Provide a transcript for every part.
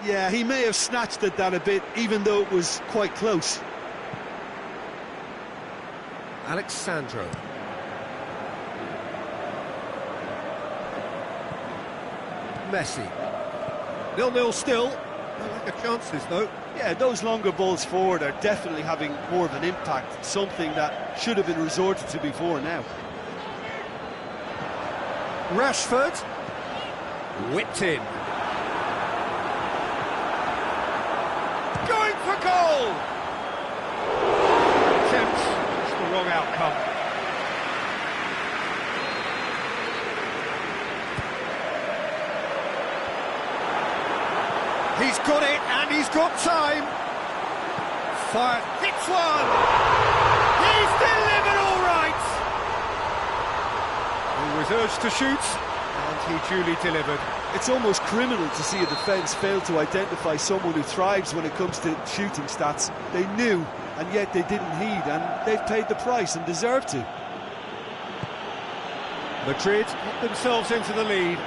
Yeah, he may have snatched at that a bit, even though it was quite close. Alexandro. Messi. 0-0 still. No lack of chances, though. Yeah, those longer balls forward are definitely having more of an impact, something that should have been resorted to before now. Rashford. Whipped in. Going for goal! Attempt, it's the wrong outcome. He's got it, and he's got time. Fire, hits one! He's delivered all right! He was urged to shoot, and he duly delivered. It's almost criminal to see a defence fail to identify someone who thrives when it comes to shooting stats. They knew, and yet they didn't heed, and they've paid the price and deserve to. Madrid get themselves into the lead.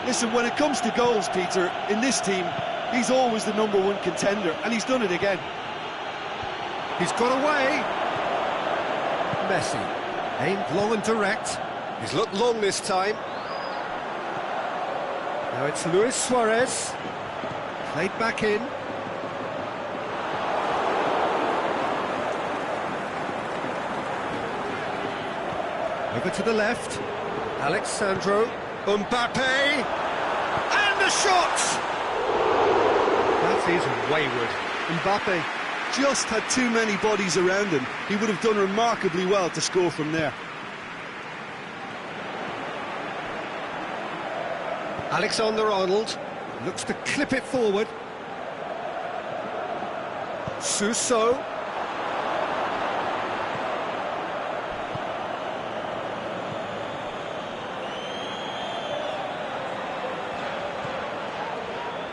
Listen, when it comes to goals, Peter, in this team, he's always the #1 contender, and he's done it again. He's got away. Messi, aimed long and direct. He's looked long this time. Now it's Luis Suarez. Played back in. Over to the left. Alexandro. Mbappe. And the shot! That is wayward. Mbappe just had too many bodies around him. He would have done remarkably well to score from there. Alexander-Arnold looks to clip it forward. Suso.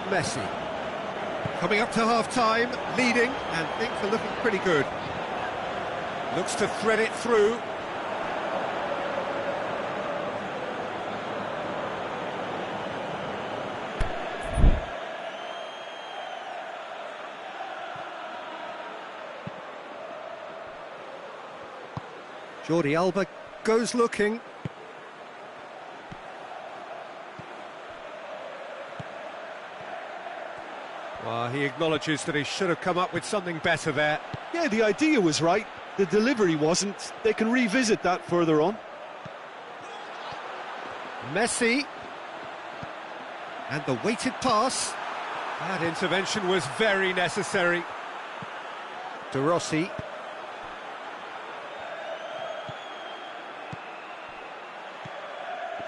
Messi. Coming up to half-time, leading, and things are looking pretty good. Looks to thread it through. Jordi Alba goes looking. Well, he acknowledges that he should have come up with something better there. Yeah, the idea was right. The delivery wasn't. They can revisit that further on. Messi. And the weighted pass. That intervention was very necessary. De Rossi.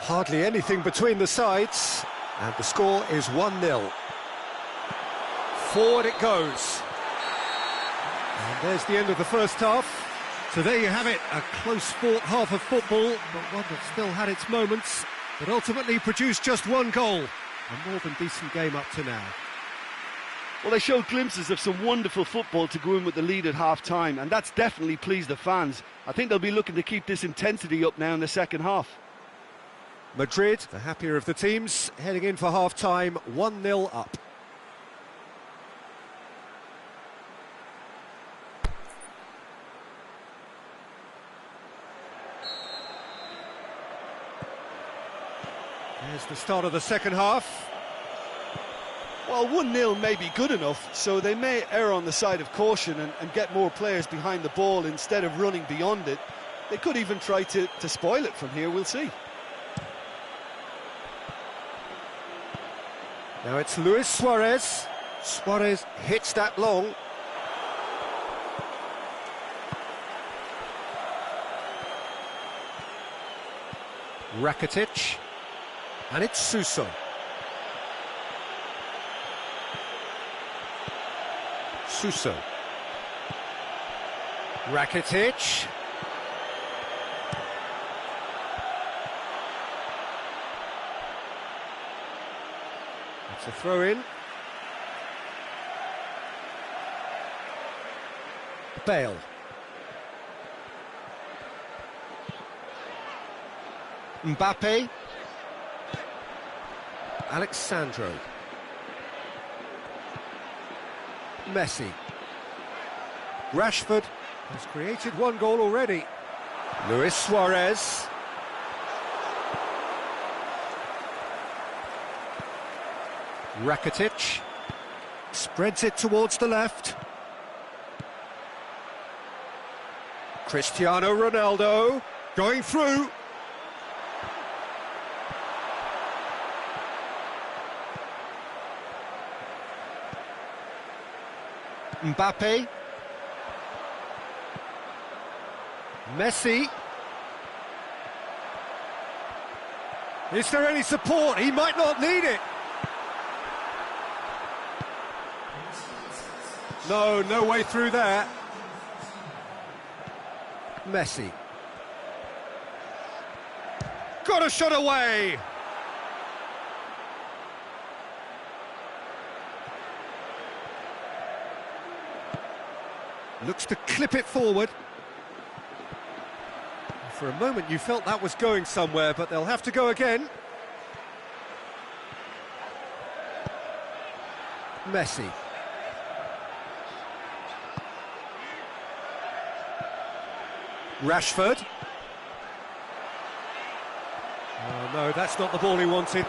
Hardly anything between the sides, and the score is 1-0. Forward it goes. And there's the end of the first half. So there you have it, a close-fought half of football, but one that still had its moments, but ultimately produced just one goal. A more than decent game up to now. Well, they showed glimpses of some wonderful football to go in with the lead at half-time, and that's definitely pleased the fans. I think they'll be looking to keep this intensity up now in the second half. Madrid, the happier of the teams, heading in for half-time, 1-0 up. There's the start of the second half. Well, 1-0 may be good enough, so they may err on the side of caution and get more players behind the ball instead of running beyond it. They could even try to spoil it from here, we'll see. Now it's Luis Suarez. Suarez hits that long. Rakitic. And it's Suso. Suso. Rakitic. It's a throw-in. Bale. Mbappe. Alexandro. Messi. Rashford has created one goal already. Luis Suarez. Rakitic spreads it towards the left. Cristiano Ronaldo going through. Mbappe. Messi. Is there any support? He might not need it. No way through there. Messi. Got a shot away. Looks to clip it forward. For a moment you felt that was going somewhere, but they'll have to go again. Messi. Rashford. Oh no, that's not the ball he wanted.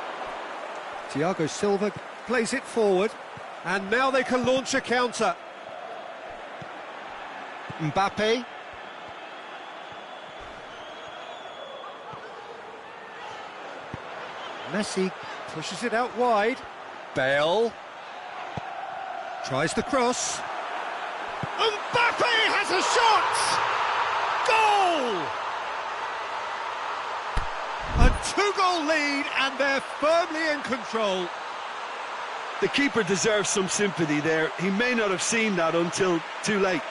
Thiago Silva plays it forward, and now they can launch a counter. Mbappe. Messi pushes it out wide. Bale tries the cross. Mbappe has a shot! Goal! A two-goal lead, and they're firmly in control. The keeper deserves some sympathy there. He may not have seen that until too late.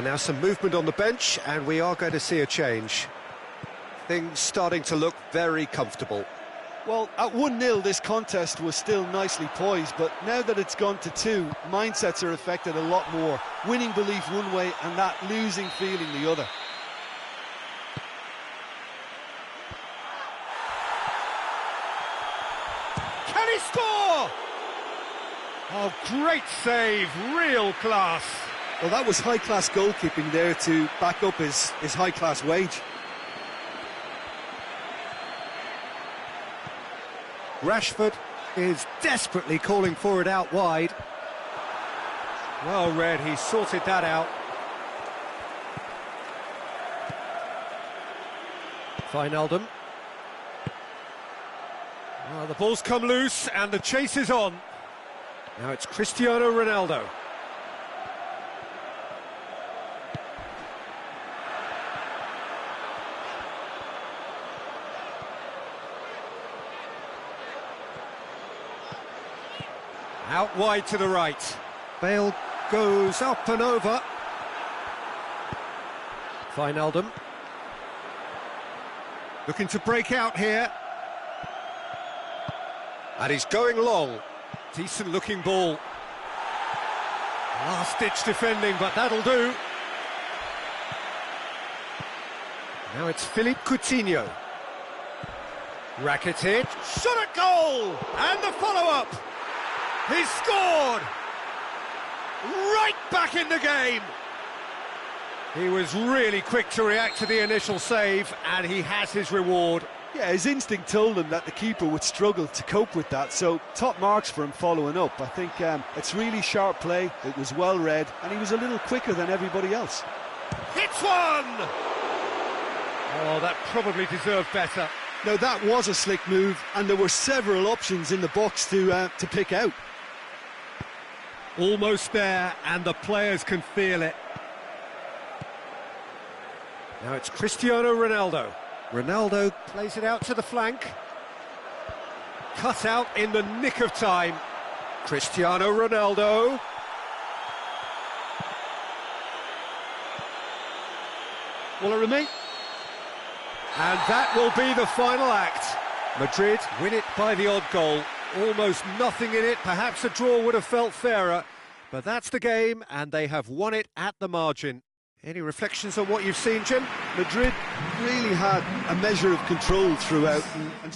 Now some movement on the bench, and we are going to see a change. Things starting to look very comfortable. Well, at 1-0 this contest was still nicely poised, but now that it's gone to 2, mindsets are affected a lot more. Winning belief one way and that losing feeling the other. Can he score? Oh, great save, real class. Well, that was high-class goalkeeping there to back up his high-class wage. Rashford is desperately calling for it out wide. Well read, he sorted that out. Wijnaldum. Well, the ball's come loose and the chase is on. Now it's Cristiano Ronaldo. Out wide to the right. Bale goes up and over. Wijnaldum. Looking to break out here. And he's going long. Decent looking ball. Last-ditch defending, but that'll do. Now it's Philippe Coutinho. Rakitic. Shot at goal! And the follow-up. He's scored! Right back in the game! He was really quick to react to the initial save, and he has his reward. Yeah, his instinct told him that the keeper would struggle to cope with that, so top marks for him following up. I think it's really sharp play, it was well read, and he was a little quicker than everybody else. Hits one! Oh, that probably deserved better. Now, that was a slick move, and there were several options in the box to pick out. Almost there, and the players can feel it. Now it's Cristiano Ronaldo. Ronaldo plays it out to the flank. Cut out in the nick of time. Cristiano Ronaldo. Will it remain? And that will be the final act. Madrid win it by the odd goal. almost nothing in it. Perhaps a draw would have felt fairer, but that's the game, and they have won it at the margin. Any reflections on what you've seen, Jim? Madrid really had a measure of control throughout and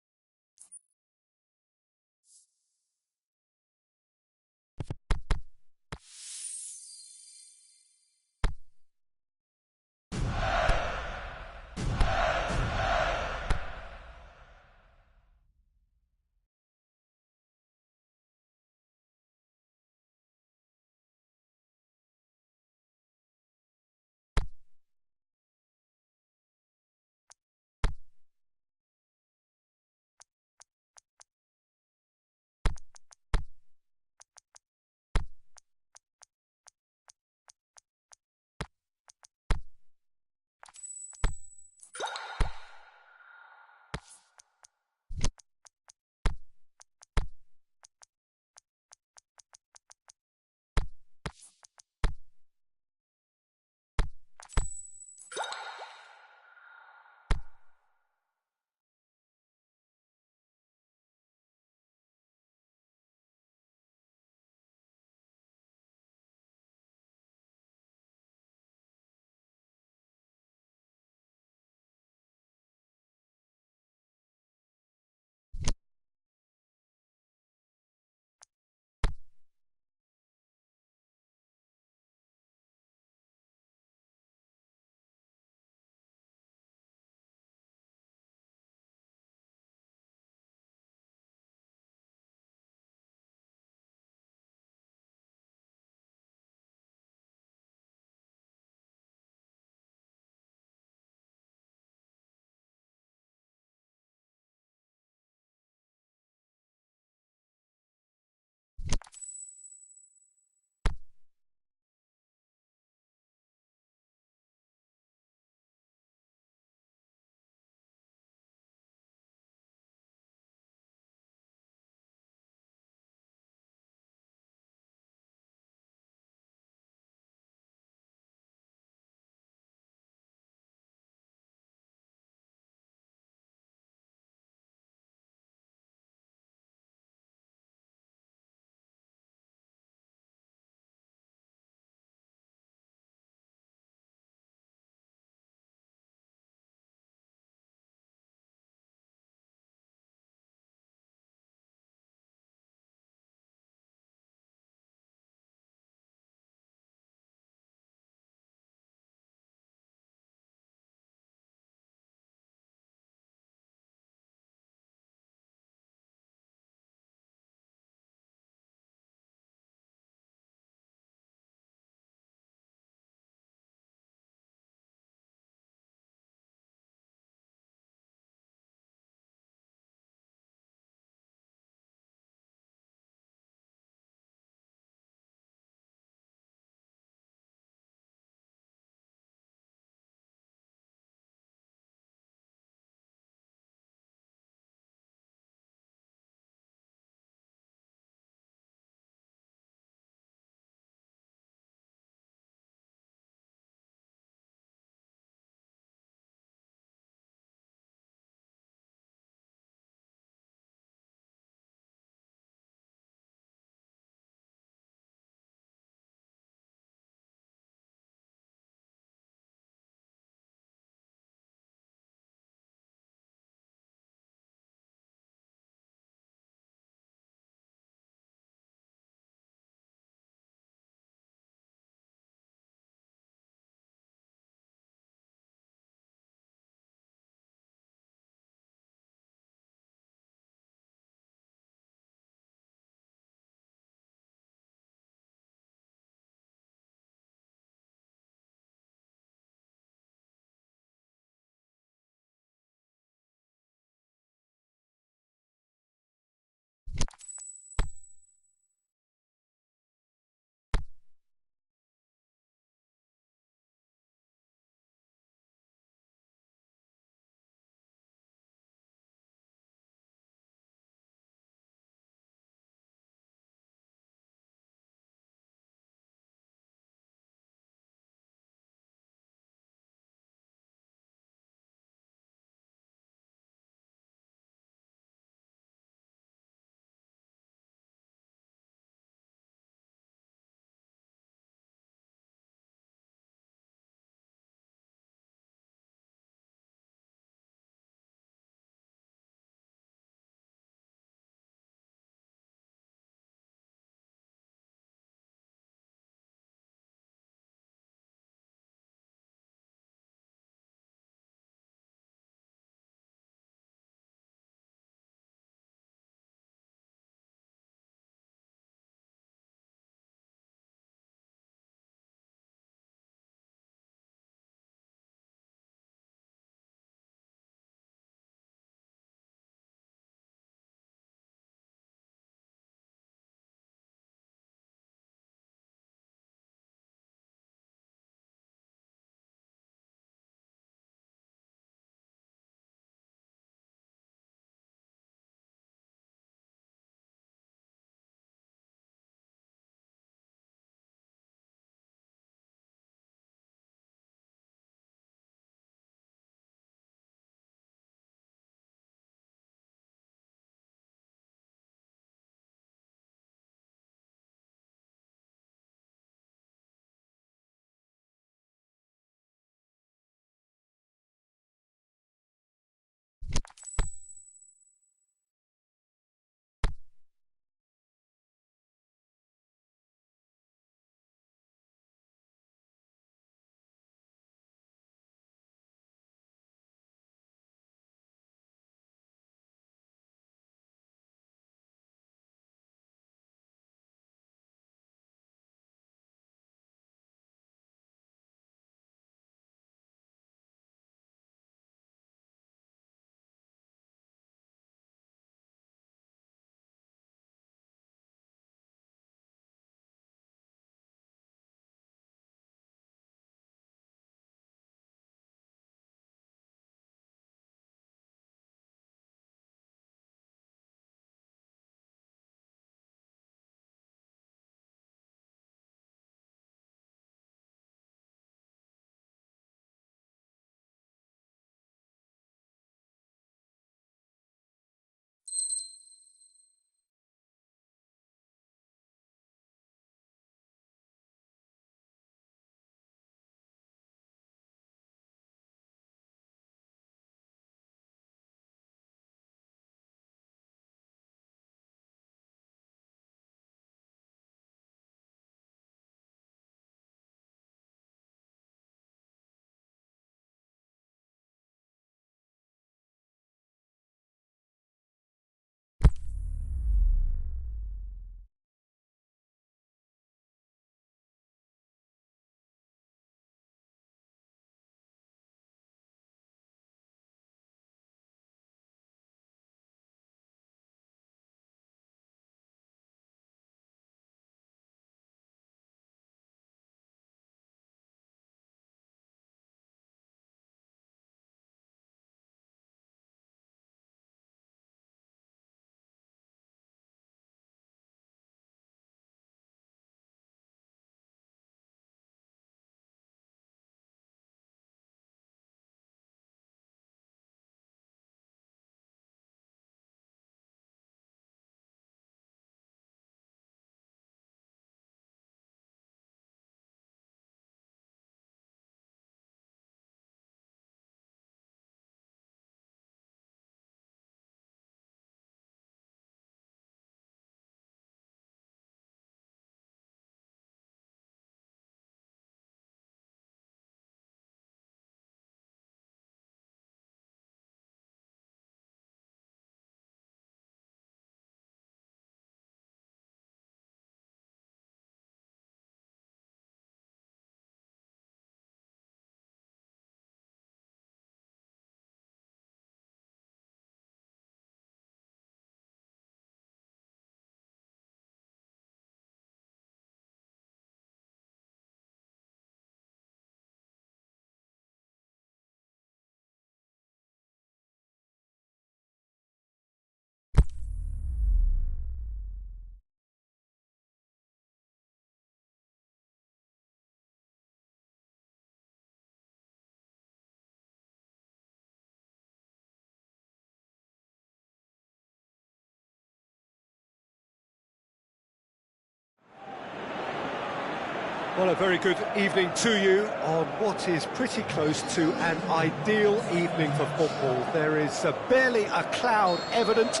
Well, a very good evening to you on what is pretty close to an ideal evening for football. There is barely a cloud evident.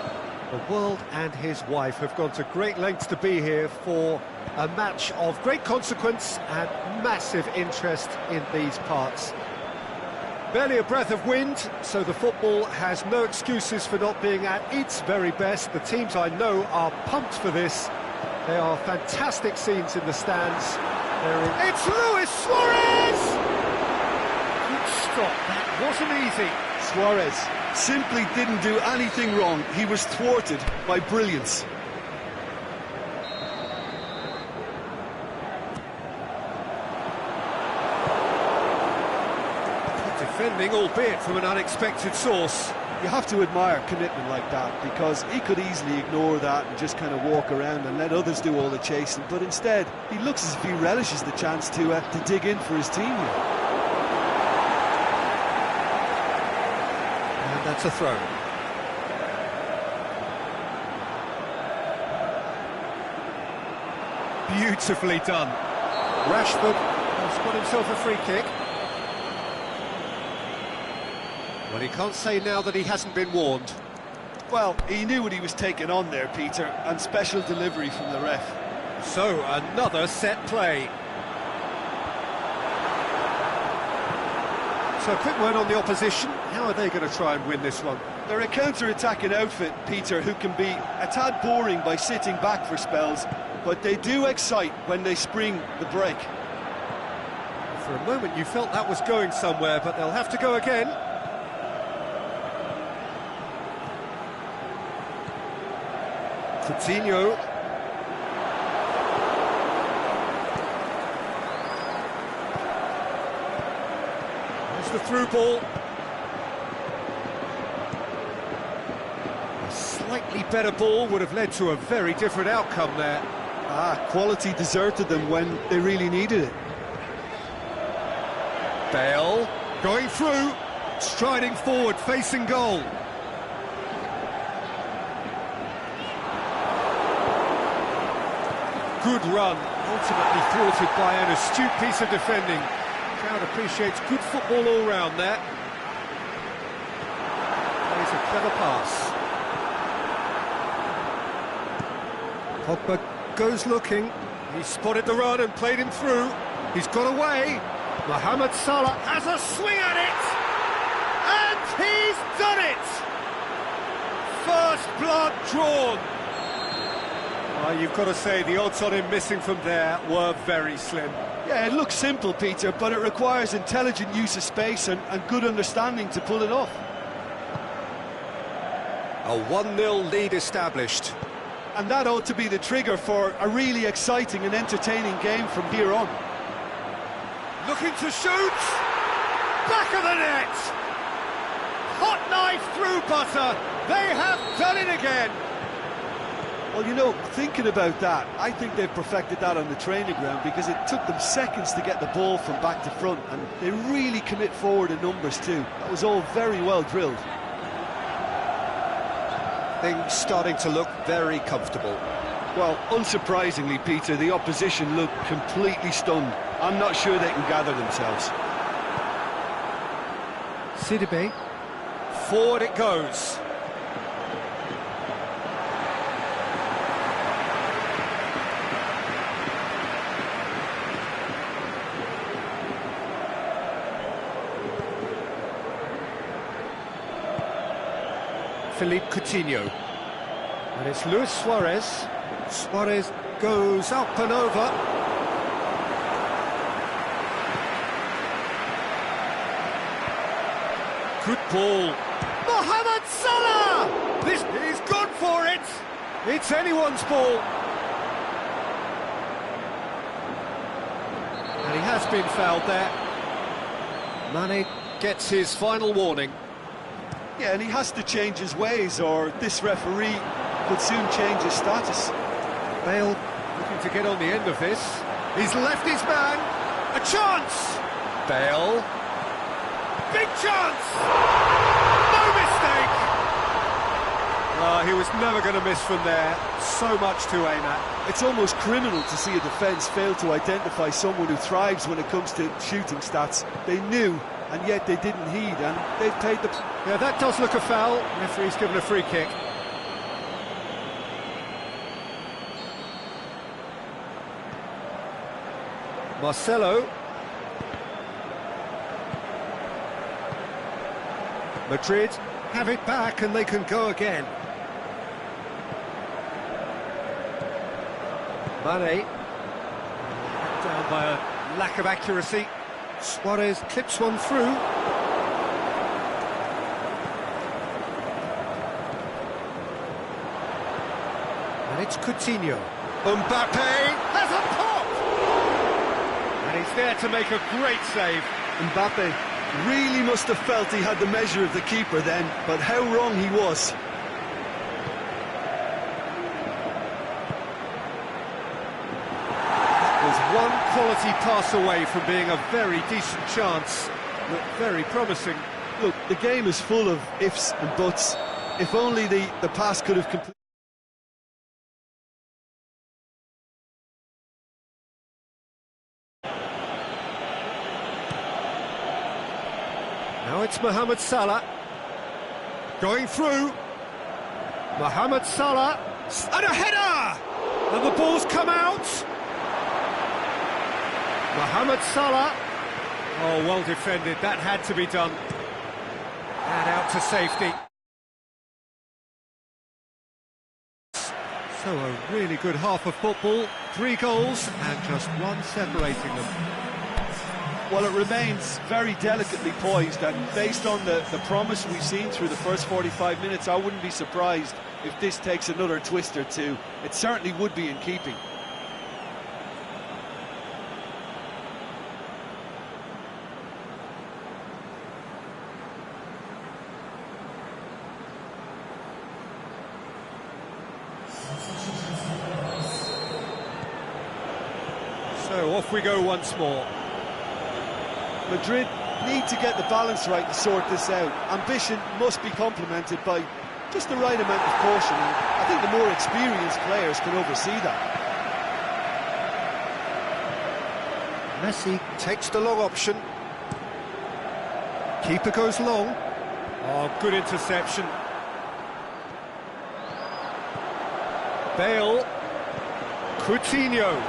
The world and his wife have gone to great lengths to be here for a match of great consequence and massive interest in these parts. Barely a breath of wind, so the football has no excuses for not being at its very best. The teams I know are pumped for this. There are fantastic scenes in the stands. It's Luis Suarez! Good stop, that wasn't easy. Suarez simply didn't do anything wrong. He was thwarted by brilliance. Defending, albeit from an unexpected source. You have to admire commitment like that, because he could easily ignore that and just kind of walk around and let others do all the chasing, but instead he looks as if he relishes the chance to dig in for his team here. And that's a throw. Beautifully done. Rashford has got himself a free kick. Well, he can't say now that he hasn't been warned. Well, he knew what he was taking on there, Peter, and special delivery from the ref. So, another set play. So, a quick word on the opposition. How are they going to try and win this one? They're a counter-attacking outfit, Peter, who can be a tad boring by sitting back for spells, but they do excite when they spring the break. For a moment you felt that was going somewhere, but they'll have to go again. Coutinho. There's the through ball. A slightly better ball would have led to a very different outcome there. Quality deserted them when they really needed it. Bale going through, striding forward, facing goal. Good run, ultimately thwarted by an astute piece of defending. The crowd appreciates good football all round there. There's a clever pass. Pogba goes looking. He spotted the run and played him through. He's got away. Mohamed Salah has a swing at it. And he's done it! First blood drawn. You've got to say, the odds on him missing from there were very slim. Yeah, it looks simple, Peter, but it requires intelligent use of space and good understanding to pull it off. A 1-0 lead established. And that ought to be the trigger for a really exciting and entertaining game from here on. Looking to shoot! Back of the net! Hot knife through butter! They have done it again! Well, you know, thinking about that, I think they've perfected that on the training ground, because it took them seconds to get the ball from back to front, and they really commit forward in numbers too. That was all very well drilled. Things starting to look very comfortable. Well, unsurprisingly, Peter, the opposition look completely stunned. I'm not sure they can gather themselves. Sidibe. Forward it goes. Philippe Coutinho. And it's Luis Suarez. Suarez goes up and over. Good ball. Mohamed Salah! This is good for it. It's anyone's ball. And he has been fouled there. Mane gets his final warning. Yeah, and he has to change his ways, or this referee could soon change his status. Bale looking to get on the end of this. He's left his man. A chance! Bale. Big chance! No mistake! He was never going to miss from there. So much to aim at. It's almost criminal to see a defence fail to identify someone who thrives when it comes to shooting stats. They knew, and yet they didn't heed, and they've paid the... Yeah, that does look a foul. Referee's given a free kick. Marcelo. Madrid have it back and they can go again. Mane. Down by a lack of accuracy. Suarez clips one through. And it's Coutinho. Mbappe has a pop! And he's there to make a great save. Mbappe really must have felt he had the measure of the keeper then, but how wrong he was. Was one quality pass away from being a very decent chance. Looked very promising. Look, the game is full of ifs and buts. If only the pass could have completed. Now it's Mohamed Salah. Going through. Mohamed Salah. And a header! And the ball's come out. Mohamed Salah. Oh, well defended. That had to be done. And out to safety. So a really good half of football. 3 goals and just one separating them. Well, it remains very delicately poised, and based on the promise we've seen through the first 45 minutes, I wouldn't be surprised if this takes another twist or two. It certainly would be in keeping. So off we go once more. Madrid need to get the balance right to sort this out. Ambition must be complemented by just the right amount of caution, and I think the more experienced players can oversee that. Messi takes the long option. Keeper goes long. Oh, good interception. Bale. Coutinho.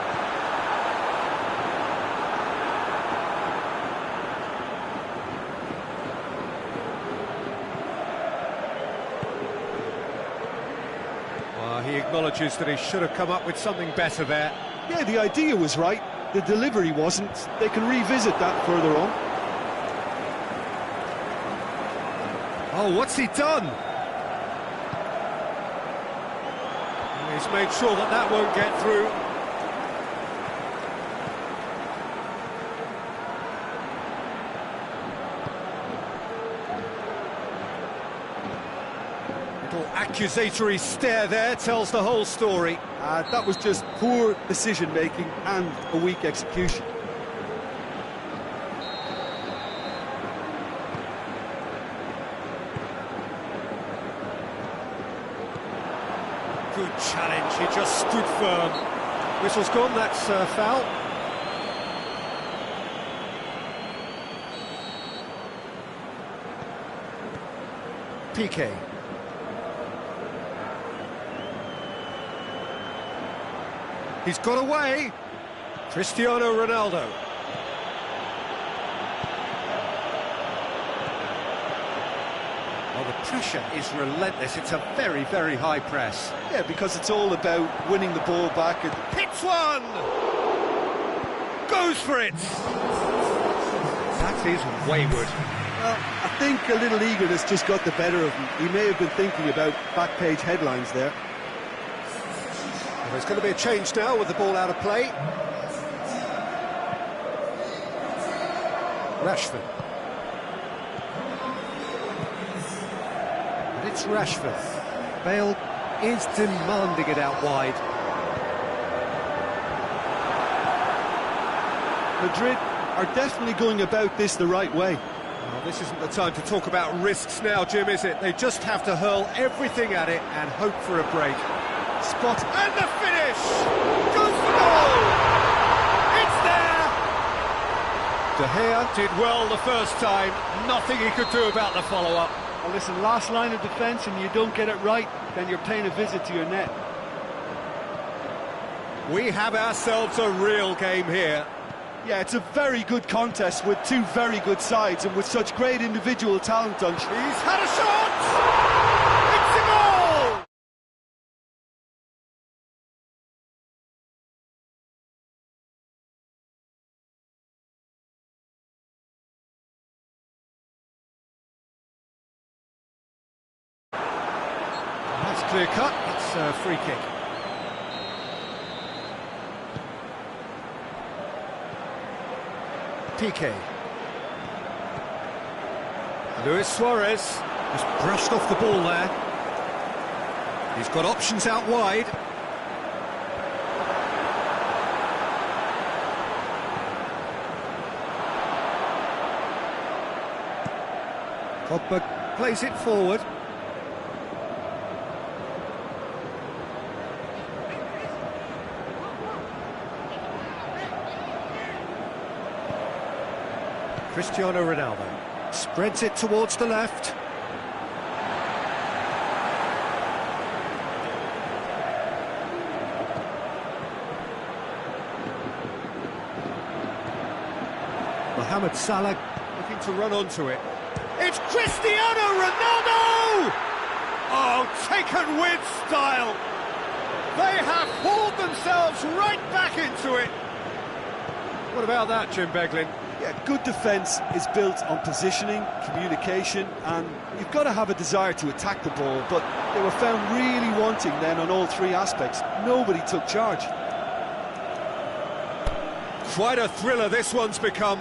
He acknowledges that he should have come up with something better there. Yeah, the idea was right, the delivery wasn't. They can revisit that further on. Oh, what's he done? He's made sure that that won't get through. Accusatory stare there tells the whole story. That was just poor decision-making and a weak execution. Good challenge, he just stood firm. Whistle's gone, that's foul. Piqué. He's got away. Cristiano Ronaldo. Oh, the pressure is relentless. It's a very, very high press. Yeah, because it's all about winning the ball back. And hits one! Goes for it! That is wayward. Well, I think a little eagerness just got the better of him. He may have been thinking about back-page headlines there. There's going to be a change now with the ball out of play. Rashford. And it's Rashford. Bale is demanding it out wide. Madrid are definitely going about this the right way. Well, this isn't the time to talk about risks now, Jim, is it? They just have to hurl everything at it and hope for a break. Spot, and the finish! Goes for goal! It's there! De Gea did well the first time, nothing he could do about the follow-up. Well, listen, last line of defence and you don't get it right, then you're paying a visit to your net. We have ourselves a real game here. Yeah, it's a very good contest with two very good sides and with such great individual talent on. He's had a shot! It's a goal! That's clear cut, it's a free kick. Piqué. Luis Suarez just brushed off the ball there. He's got options out wide. Pogba plays it forward. Cristiano Ronaldo spreads it towards the left. Mohamed Salah looking to run onto it. It's Cristiano Ronaldo! Oh, taken with style. They have hauled themselves right back into it. What about that, Jim Beglin? Yeah, good defence is built on positioning, communication, and you've got to have a desire to attack the ball, but they were found really wanting then on all three aspects. Nobody took charge. Quite a thriller this one's become.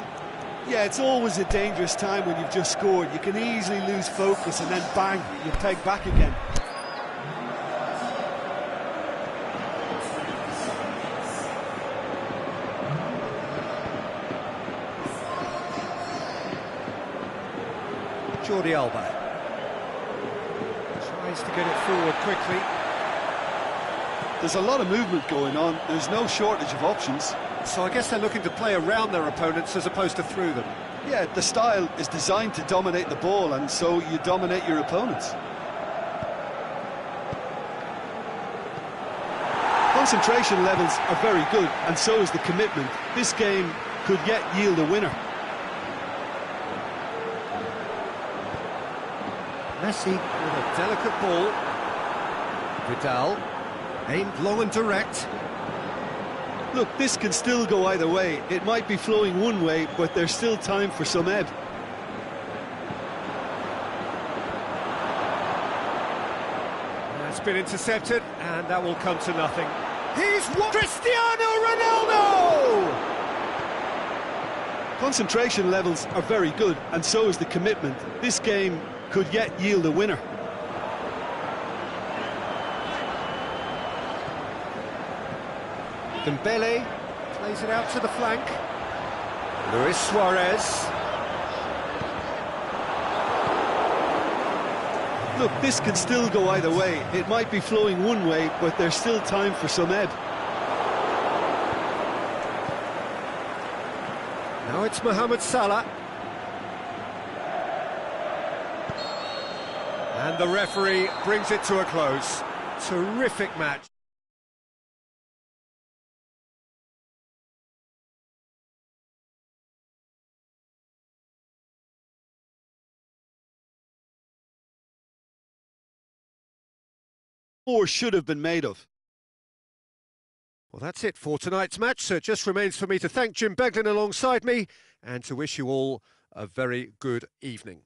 Yeah, it's always a dangerous time when you've just scored. You can easily lose focus and then bang, you peg back again. Jordi Alba tries to get it forward quickly. There's a lot of movement going on. There's no shortage of options. So I guess they're looking to play around their opponents as opposed to through them. Yeah, the style is designed to dominate the ball, and so you dominate your opponents. Concentration levels are very good, and so is the commitment. This game could yet yield a winner. Messi with a delicate ball. Vidal aimed low and direct. Look, this can still go either way. It might be flowing one way, but there's still time for some ebb. That's been intercepted, and that will come to nothing. He's Cristiano Ronaldo! Concentration levels are very good, and so is the commitment. This game could yet yield a winner. Dembele plays it out to the flank. Luis Suarez. Look, this can still go either way. It might be flowing one way, but there's still time for some ebb. Now it's Mohamed Salah. And the referee brings it to a close. Terrific match. More should have been made of. Well, that's it for tonight's match, so it just remains for me to thank Jim Beglin alongside me and to wish you all a very good evening.